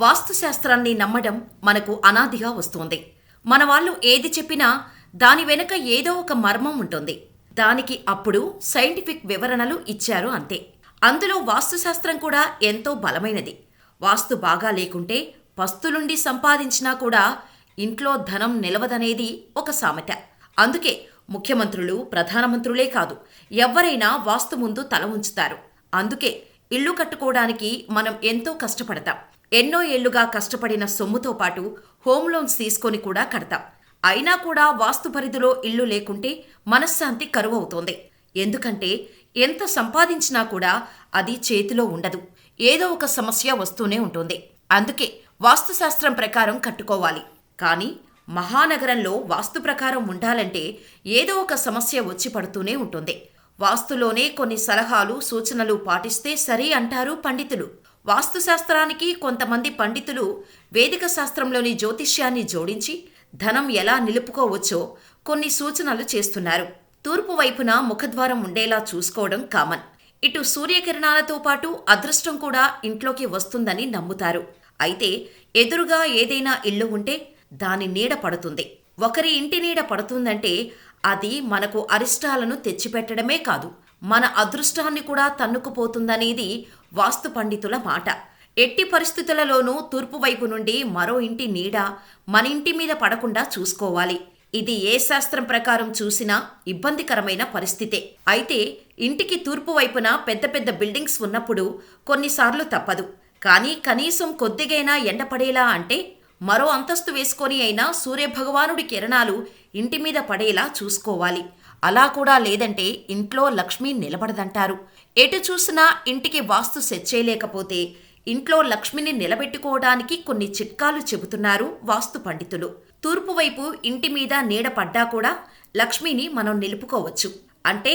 వాస్తుశాస్త్రాన్ని నమ్మడం మనకు అనాదిగా వస్తోంది. మన వాళ్ళు ఏది చెప్పినా దాని వెనుక ఏదో ఒక మర్మం ఉంటుంది. దానికి అప్పుడు సైంటిఫిక్ వివరణలు ఇచ్చారు అంతే. అందులో వాస్తుశాస్త్రం కూడా ఎంతో బలమైనది. వాస్తు బాగా లేకుంటే పస్తులుండి సంపాదించినా కూడా ఇంట్లో ధనం నిలవదనేది ఒక సామెత. అందుకే ముఖ్యమంత్రులు, ప్రధానమంత్రులే కాదు, ఎవ్వరైనా వాస్తు ముందు తల ఉంచుతారు. అందుకే ఇల్లు కట్టుకోవడానికి మనం ఎంతో కష్టపడతాం. ఎన్నో ఏళ్లుగా కష్టపడిన సొమ్ముతో పాటు హోమ్ లోన్స్ తీసుకొని కూడా కడతాం. అయినా కూడా వాస్తు పరిధిలో ఇల్లు లేకుంటే మనశ్శాంతి కరువవుతోంది. ఎందుకంటే ఎంత సంపాదించినా కూడా అది చేతిలో ఉండదు. ఏదో ఒక సమస్య వస్తూనే ఉంటుంది. అందుకే వాస్తుశాస్త్రం ప్రకారం కట్టుకోవాలి. కానీ మహానగరంలో వాస్తు ప్రకారం ఉండాలంటే ఏదో ఒక సమస్య వచ్చి పడుతూనే ఉంటుంది. వాస్తులోనే కొన్ని సలహాలు, సూచనలు పాటిస్తే సరి అంటారు పండితులు. వాస్తుశాస్త్రానికి కొంతమంది పండితులు వేదిక శాస్త్రంలోని జ్యోతిష్యాన్ని జోడించి ధనం ఎలా నిలుపుకోవచ్చో కొన్ని సూచనలు చేస్తున్నారు. తూర్పు వైపున ముఖద్వారం ఉండేలా చూసుకోవడం కామన్. ఇటు సూర్యకిరణాలతో పాటు అదృష్టం కూడా ఇంట్లోకి వస్తుందని నమ్ముతారు. అయితే ఎదురుగా ఏదైనా ఇల్లు ఉంటే దాని నీడ పడుతుంది. ఒకరి ఇంటి నీడ పడుతుందంటే అది మనకు అరిష్టాలను తెచ్చిపెట్టడమే కాదు, మన అదృష్టాన్ని కూడా తన్నుకుపోతుందనేది వాస్తు పండితుల మాట. ఎట్టి పరిస్థితులలోనూ తూర్పు వైపు నుండి మరో ఇంటి నీడ మన ఇంటి మీద పడకుండా చూసుకోవాలి. ఇది ఏ శాస్త్రం ప్రకారం చూసినా ఇబ్బందికరమైన పరిస్థితే. అయితే ఇంటికి తూర్పు వైపున పెద్ద పెద్ద బిల్డింగ్స్ ఉన్నప్పుడు కొన్నిసార్లు తప్పదు. కానీ కనీసం కొద్దిగైనా ఎండపడేలా అంటే మరో అంతస్తు వేసుకొని అయినా సూర్యభగవానుడి కిరణాలు ఇంటి మీద పడేలా చూసుకోవాలి. అలా కూడా లేదంటే ఇంట్లో లక్ష్మి నిలబడదంటారు. ఎటు చూసినా ఇంటికి వాస్తు సెట్ చేయలేకపోతే ఇంట్లో లక్ష్మిని నిలబెట్టుకోవడానికి కొన్ని చిట్కాలు చెబుతున్నారు వాస్తు పండితులు. తూర్పు వైపు ఇంటి మీద నీడ పడ్డా కూడా లక్ష్మిని మనం నిలుపుకోవచ్చు. అంటే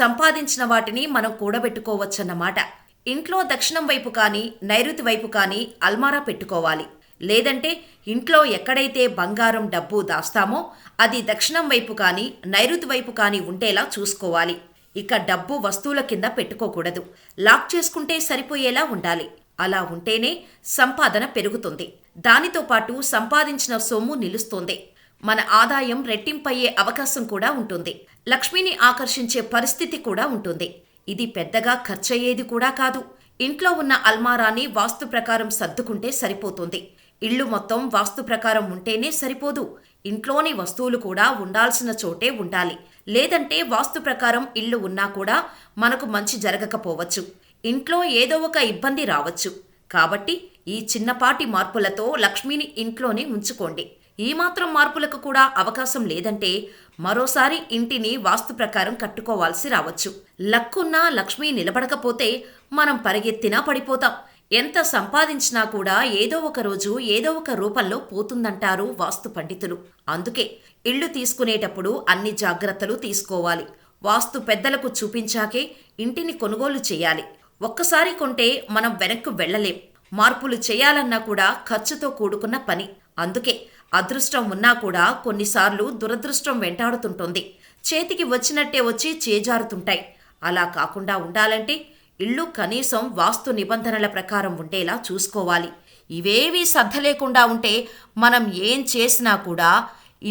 సంపాదించిన వాటిని మనం కూడబెట్టుకోవచ్చన్నమాట. ఇంట్లో దక్షిణం వైపు కానీ నైరుతి వైపు కానీ అల్మారా పెట్టుకోవాలి. లేదంటే ఇంట్లో ఎక్కడైతే బంగారం, డబ్బు దాస్తామో అది దక్షిణం వైపు కానీ నైరుతి వైపు కానీ ఉండేలా చూసుకోవాలి. ఇక డబ్బు వస్తువుల కింద పెట్టుకోకూడదు. లాక్ చేసుకుంటే సరిపోయేలా ఉండాలి. అలా ఉంటేనే సంపాదన పెరుగుతుంది. దానితో పాటు సంపాదించిన సొమ్ము నిలుస్తుంది. మన ఆదాయం రెట్టింపయ్యే అవకాశం కూడా ఉంటుంది. లక్ష్మిని ఆకర్షించే పరిస్థితి కూడా ఉంటుంది. ఇది పెద్దగా ఖర్చయ్యేది కూడా కాదు. ఇంట్లో ఉన్న అల్మారాని వాస్తు ప్రకారం సర్దుకుంటే సరిపోతుంది. ఇల్లు మొత్తం వాస్తు ప్రకారం ఉంటేనే సరిపోదు. ఇంట్లోని వస్తువులు కూడా ఉండాల్సిన చోటే ఉండాలి. లేదంటే వాస్తు ప్రకారం ఇల్లు ఉన్నా కూడా మనకు మంచి జరగకపోవచ్చు. ఇంట్లో ఏదో ఒక ఇబ్బంది రావచ్చు. కాబట్టి ఈ చిన్నపాటి మార్పులతో లక్ష్మిని ఇంట్లోనే ఉంచుకోండి. ఈ మాత్రం మార్పులకు కూడా అవకాశం లేదంటే మరోసారి ఇంటిని వాస్తు ప్రకారం కట్టుకోవాల్సి రావచ్చు. లక్కున్నా లక్ష్మి నిలబడకపోతే మనం పరిగెత్తినా పడిపోతాం. ఎంత సంపాదించినా కూడా ఏదో ఒక రోజు ఏదో ఒక రూపంలో పోతుందంటారు వాస్తు పండితులు. అందుకే ఇల్లు తీసుకునేటప్పుడు అన్ని జాగ్రత్తలు తీసుకోవాలి. వాస్తు పెద్దలకు చూపించాకే ఇంటిని కొనుగోలు చేయాలి. ఒక్కసారి కొంటే మనం వెనక్కు వెళ్లలేం. మార్పులు చేయాలన్నా కూడా ఖర్చుతో కూడుకున్న పని. అందుకే అదృష్టం ఉన్నా కూడా కొన్నిసార్లు దురదృష్టం వెంటాడుతుంటుంది. చేతికి వచ్చినట్టే వచ్చి చేజారుతుంటాయి. అలా కాకుండా ఉండాలంటే ఇల్లు కనీసం వాస్తు నిబంధనల ప్రకారం ఉండేలా చూసుకోవాలి. ఇవేవీ శ్రద్ధ లేకుండా ఉంటే మనం ఏం చేసినా కూడా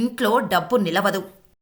ఇంట్లో డబ్బు నిలవదు.